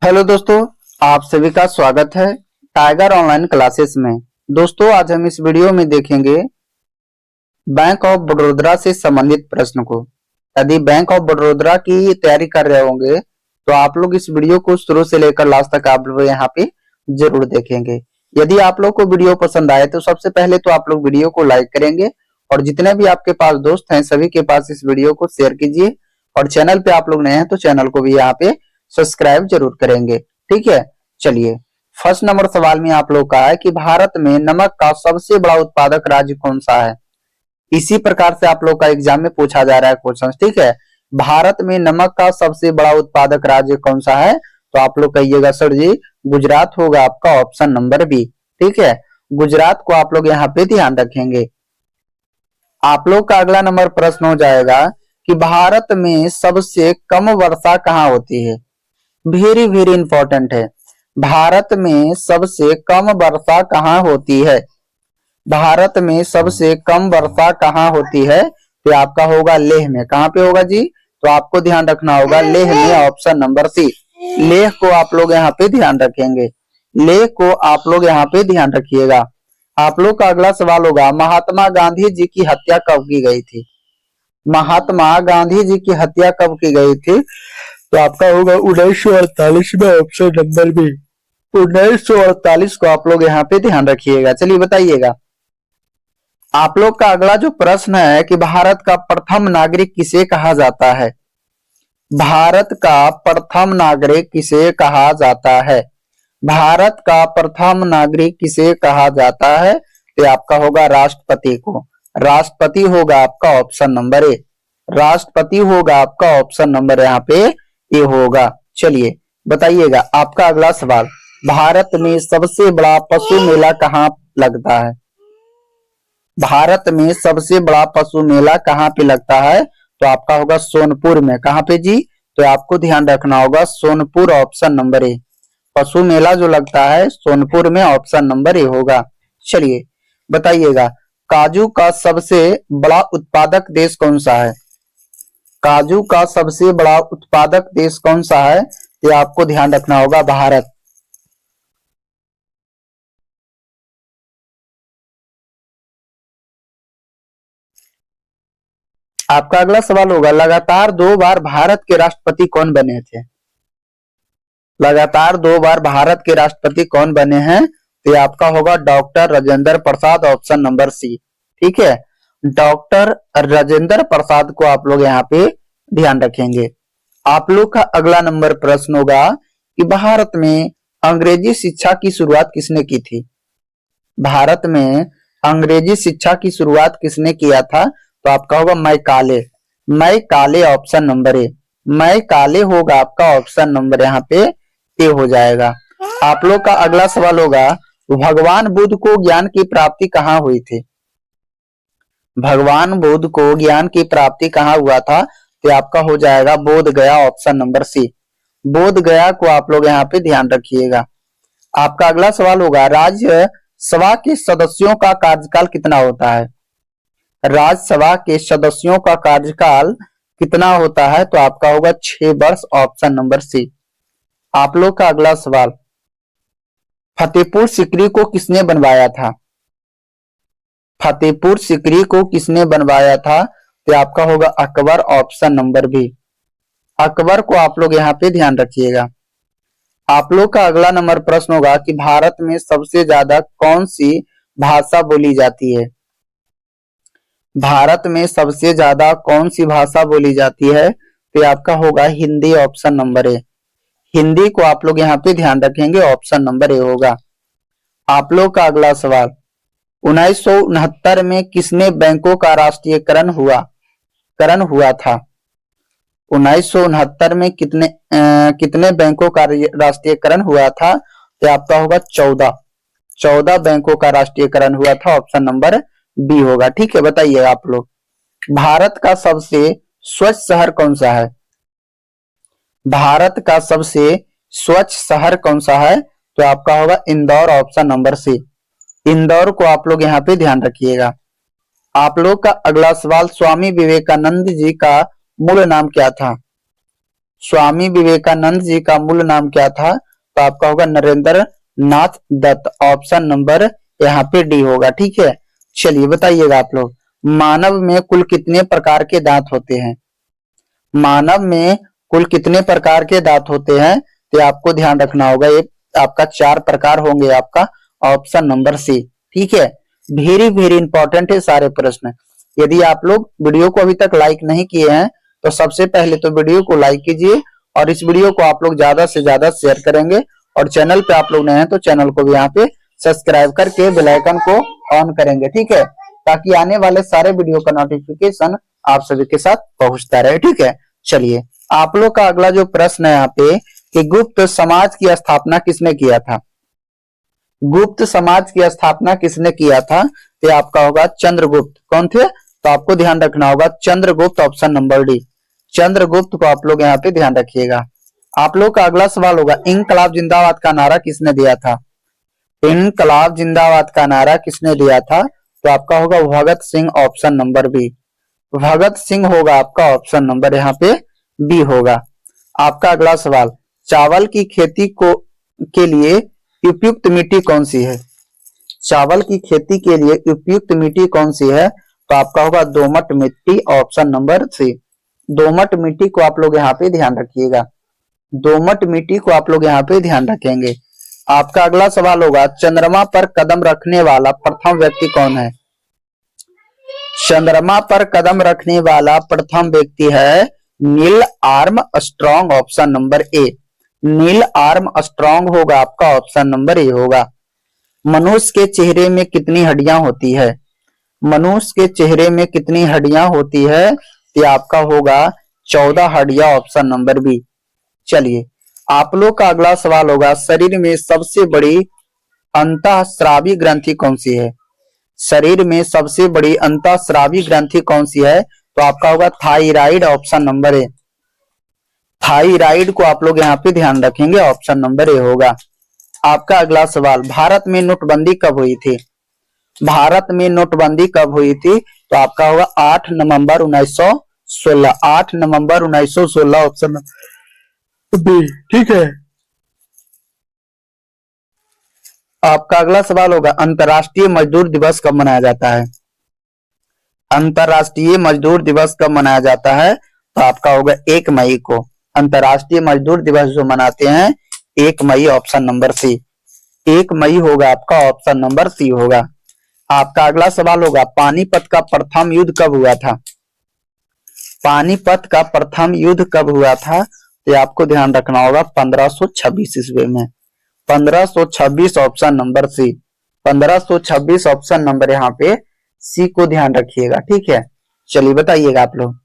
Hello दोस्तों, आप सभी का स्वागत है टाइगर ऑनलाइन क्लासेस में। दोस्तों, आज हम इस वीडियो में देखेंगे बैंक ऑफ बड़ौदा से संबंधित प्रश्न को। यदि बैंक ऑफ बड़ौदा की तैयारी कर रहे होंगे तो आप लोग इस वीडियो को शुरू से लेकर लास्ट तक आप लोग यहाँ पे जरूर देखेंगे। यदि आप लोग को वीडियो पसंद आए तो सबसे पहले तो आप लोग वीडियो को लाइक करेंगे और जितने भी आपके पास दोस्त हैं सभी के पास इस वीडियो को शेयर कीजिए। और चैनल पे आप लोग नए हैं तो चैनल को भी यहाँ पे सब्सक्राइब जरूर करेंगे। ठीक है, चलिए फर्स्ट नंबर सवाल में आप लोग का है कि भारत में नमक का सबसे बड़ा उत्पादक राज्य कौन सा है। इसी प्रकार से आप लोग का एग्जाम में पूछा जा रहा है क्वेश्चन। ठीक है, भारत में नमक का सबसे बड़ा उत्पादक राज्य कौन सा है, तो आप लोग कहिएगा सर जी गुजरात होगा आपका ऑप्शन नंबर बी। ठीक है, गुजरात को आप लोग यहाँ पे ध्यान रखेंगे। आप लोग का अगला नंबर प्रश्न हो जाएगा कि भारत में सबसे कम वर्षा कहाँ होती है। वेरी वेरी इंपॉर्टेंट है, भारत में सबसे कम वर्षा कहाँ होती है। भारत में सबसे कम वर्षा कहाँ होती है, तो आपका होगा लेह में। कहाँ पे होगा जी, तो आपको ध्यान रखना होगा लेह में, ऑप्शन नंबर सी। लेह को आप लोग यहाँ पे ध्यान रखेंगे, लेह को आप लोग यहाँ पे ध्यान रखिएगा। आप लोग का अगला सवाल होगा महात्मा गांधी जी की हत्या कब की गई थी। महात्मा गांधी जी की हत्या कब की गई थी, तो आपका होगा 1948 में, ऑप्शन नंबर बी। 1948 को आप लोग यहाँ पे ध्यान रखिएगा। चलिए बताइएगा, आप लोग का अगला जो प्रश्न है कि भारत का प्रथम नागरिक किसे कहा जाता है। भारत का प्रथम नागरिक किसे कहा जाता है। भारत का प्रथम नागरिक किसे कहा जाता है, तो आपका होगा राष्ट्रपति को। राष्ट्रपति होगा आपका ऑप्शन नंबर ए। राष्ट्रपति होगा आपका ऑप्शन नंबर यहाँ पे ए होगा। चलिए बताइएगा, आपका अगला सवाल भारत में सबसे बड़ा पशु मेला कहाँ लगता है। भारत में सबसे बड़ा पशु मेला कहाँ पे लगता है, तो आपका होगा सोनपुर में। कहाँ पे जी, तो आपको ध्यान रखना होगा सोनपुर, ऑप्शन नंबर ए। पशु मेला जो लगता है सोनपुर में, ऑप्शन नंबर ए होगा। चलिए बताइएगा, काजू का सबसे बड़ा उत्पादक देश कौन सा है। काजू का सबसे बड़ा उत्पादक देश कौन सा है, ये आपको ध्यान रखना होगा भारत। आपका अगला सवाल होगा लगातार 2 बार भारत के राष्ट्रपति कौन बने थे। लगातार 2 बार भारत के राष्ट्रपति कौन बने हैं, तो आपका होगा doctor Rajendra Prasad, option number सी। ठीक है, डॉक्टर राजेंद्र प्रसाद को आप लोग यहाँ पे ध्यान रखेंगे। आप लोग का अगला नंबर प्रश्न होगा कि भारत में अंग्रेजी शिक्षा की शुरुआत किसने की थी। भारत में अंग्रेजी शिक्षा की शुरुआत किसने किया था, तो आपका होगा Macaulay. Macaulay, option number A. Macaulay होगा आपका ऑप्शन नंबर यहाँ पे ए हो जाएगा। आप लोग का अगला सवाल होगा भगवान बुद्ध को ज्ञान की प्राप्ति कहाँ हुई थी। भगवान बुद्ध को ज्ञान की प्राप्ति कहाँ हुआ था, तो आपका हो जाएगा बोध गया, ऑप्शन नंबर सी। बोध गया को आप लोग यहाँ पे ध्यान रखिएगा। आपका अगला सवाल होगा राज्यसभा के सदस्यों का कार्यकाल कितना होता है। राज्यसभा के सदस्यों का कार्यकाल कितना होता है, तो आपका होगा 6 वर्ष, ऑप्शन नंबर सी। आप लोग का अगला सवाल फतेहपुर सीकरी को किसने बनवाया था। फतेहपुर सीकरी को किसने बनवाया था, तो आपका होगा Akbar, option number B. Akbar को आप लोग यहाँ पे ध्यान रखिएगा। आप लोग का अगला नंबर प्रश्न होगा कि भारत में सबसे ज्यादा कौन सी भाषा बोली जाती है। भारत में सबसे ज्यादा कौन सी भाषा बोली जाती है, तो आपका होगा Hindi, option number A. Hindi को आप लोग यहाँ पे ध्यान रखेंगे, ऑप्शन नंबर ए होगा। आप लोग का अगला सवाल 1969 में किसने बैंकों का राष्ट्रीयकरण हुआ था। 1969 में कितने बैंकों का राष्ट्रीयकरण हुआ था, तो आपका होगा 14 बैंकों का राष्ट्रीयकरण हुआ था, ऑप्शन नंबर बी होगा। ठीक है, बताइए आप लोग भारत का सबसे स्वच्छ शहर कौन सा है। भारत का सबसे स्वच्छ शहर कौन सा है, तो आपका होगा Indore, option number C. Indore को आप लोग यहाँ पे ध्यान रखिएगा। आप लोग का अगला सवाल स्वामी विवेकानंद जी का मूल नाम क्या था। स्वामी विवेकानंद जी का मूल नाम क्या था? तो आपका होगा नरेंद्र नाथ दत्त। ऑप्शन नंबर यहाँ पे डी होगा। ठीक है, चलिए बताइएगा आप लोग, मानव में कुल कितने प्रकार के दांत होते हैं? मानव में कुल कितने प्रकार के दांत होते हैं? तो आपको ध्यान रखना होगा, ये आपका 4 प्रकार होंगे। आपका ऑप्शन नंबर सी। ठीक है, वेरी वेरी इंपॉर्टेंट है सारे प्रश्न। यदि आप लोग वीडियो को अभी तक लाइक नहीं किए हैं तो सबसे पहले तो वीडियो को लाइक कीजिए और इस वीडियो को आप लोग ज्यादा से ज्यादा शेयर करेंगे, और चैनल पे आप लोग नए हैं तो चैनल को भी यहाँ पे सब्सक्राइब करके बेल आइकन को ऑन करेंगे। ठीक है, ताकि आने वाले सारे वीडियो का नोटिफिकेशन आप सभी के साथ पहुंचता रहे। ठीक है, चलिए आप लोग का अगला जो प्रश्न है यहाँ पे कि गुप्त समाज की स्थापना किसने किया था? गुप्त समाज की स्थापना किसने किया था? तो आपका होगा चंद्रगुप्त। कौन थे? तो आपको ध्यान रखना होगा Chandragupta. Option number D, Chandragupta को आप लोग यहाँ पे ध्यान रखिएगा। आप लोग का अगला सवाल होगा इनकलाब जिंदाबाद का नारा किसने दिया था? इनकलाब जिंदाबाद का नारा किसने दिया था? तो आपका होगा Bhagat Singh. Option number B, Bhagat Singh होगा आपका। ऑप्शन नंबर यहाँ पे बी होगा। आपका अगला सवाल, चावल की खेती को के लिए उपयुक्त मिट्टी कौन सी है? चावल की खेती के लिए उपयुक्त मिट्टी कौन सी है? तो आपका होगा दोमट मिट्टी। ऑप्शन नंबर सी, दोमट मिट्टी को आप लोग यहाँ पे ध्यान रखिएगा। दोमट मिट्टी को आप लोग यहाँ पे ध्यान रखेंगे। आपका अगला सवाल होगा चंद्रमा पर कदम रखने वाला प्रथम व्यक्ति कौन है? चंद्रमा पर कदम रखने वाला प्रथम व्यक्ति है Neil Armstrong. Option number A, Neil Armstrong होगा आपका। ऑप्शन नंबर ए होगा। मनुष्य के चेहरे में कितनी हड्डियां होती है? मनुष्य के चेहरे में कितनी हड्डियां होती है? ये आपका होगा 14 हड्डियां। Option number B. चलिए आप लोग का अगला सवाल होगा शरीर में सबसे बड़ी अंतःस्रावी ग्रंथि कौन सी है? शरीर में सबसे बड़ी अंतःस्रावी ग्रंथि कौन सी है? तो आपका होगा thyroid. Option number A, thyroid को आप लोग यहाँ पे ध्यान रखेंगे। ऑप्शन नंबर ए होगा। आपका अगला सवाल, भारत में नोटबंदी कब हुई थी? भारत में नोटबंदी कब हुई थी? तो आपका होगा 8 नवंबर 1916। 8 नवंबर 1916। Option B. ठीक है, आपका अगला सवाल होगा अंतर्राष्ट्रीय मजदूर दिवस कब मनाया जाता है? अंतर्राष्ट्रीय मजदूर दिवस कब मनाया जाता है? तो आपका होगा 1 मई को। अंतर्राष्ट्रीय मजदूर दिवस जो मनाते हैं 1 मई। ऑप्शन नंबर सी, 1 मई होगा आपका। ऑप्शन नंबर सी होगा। आपका अगला सवाल होगा पानीपत का प्रथम युद्ध कब हुआ था? पानीपत का प्रथम युद्ध कब हुआ था? ये आपको ध्यान रखना होगा 1526 ईस्वी में। 1526। Option number C, 1526। Option number यहाँ पे सी को ध्यान रखिएगा। ठीक है, चलिए बताइएगा आप लोग।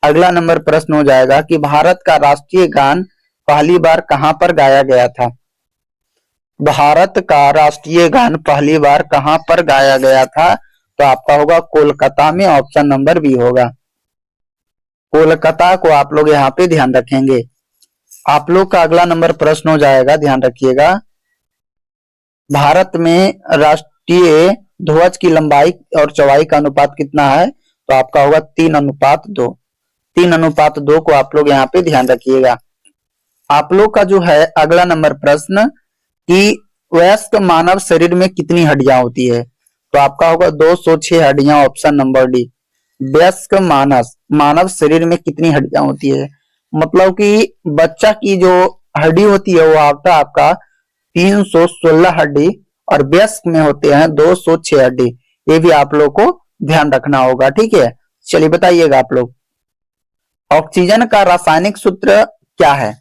अगला नंबर प्रश्न हो जाएगा कि भारत का राष्ट्रीय गान पहली बार कहां पर गाया गया था? भारत का राष्ट्रीय गान पहली बार कहां पर गाया गया था? तो आपका होगा कोलकाता में। ऑप्शन नंबर बी होगा। कोलकाता को आप लोग यहाँ पे ध्यान रखेंगे। आप लोग का अगला नंबर प्रश्न हो जाएगा, ध्यान रखिएगा, भारत में राष्ट्रीय ध्वज की लंबाई और चौड़ाई का अनुपात कितना है? तो आपका होगा 3:2। 3:2 को आप लोग यहाँ पे ध्यान रखिएगा। आप लोग का जो है अगला नंबर प्रश्न कि वयस्क मानव शरीर में कितनी हड्डियां होती है? तो आपका होगा 206 हड्डियां। ऑप्शन नंबर डी, वयस्क मानव शरीर में कितनी हड्डियां होती है? मतलब कि बच्चा की जो हड्डी होती है वो आपका 316 हड्डी, और वयस्क में होते हैं 206 हड्डी। ये भी आप लोग को ध्यान रखना होगा। ठीक है, चलिए बताइएगा आप लोग, ऑक्सीजन का रासायनिक सूत्र क्या है?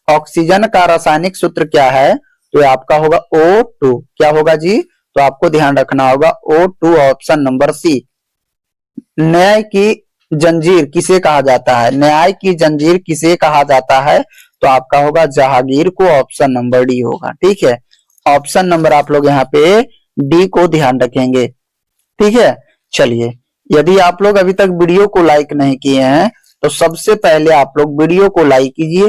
ऑक्सीजन का रासायनिक सूत्र क्या है? तो आपका होगा O2। क्या होगा जी? तो आपको ध्यान रखना होगा O2। Option number C. न्याय की जंजीर किसे कहा जाता है? न्याय की जंजीर किसे कहा जाता है? तो आपका होगा जहांगीर को। ऑप्शन नंबर डी होगा। ठीक है, ऑप्शन नंबर आप लोग यहाँ पे डी को ध्यान रखेंगे। ठीक है, चलिए यदि आप लोग अभी तक वीडियो को लाइक नहीं किए हैं तो सबसे पहले आप लोग वीडियो को लाइक कीजिए,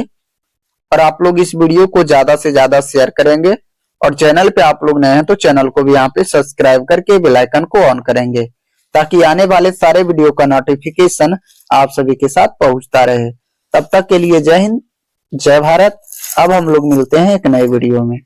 और आप लोग इस वीडियो को ज्यादा से ज्यादा शेयर करेंगे, और चैनल पे आप लोग नए हैं तो चैनल को भी यहाँ पे सब्सक्राइब करके बेल आइकन को ऑन करेंगे, ताकि आने वाले सारे वीडियो का नोटिफिकेशन आप सभी के साथ पहुंचता रहे। तब तक के लिए जय हिंद, जय भारत। अब हम लोग मिलते हैं एक नए वीडियो में।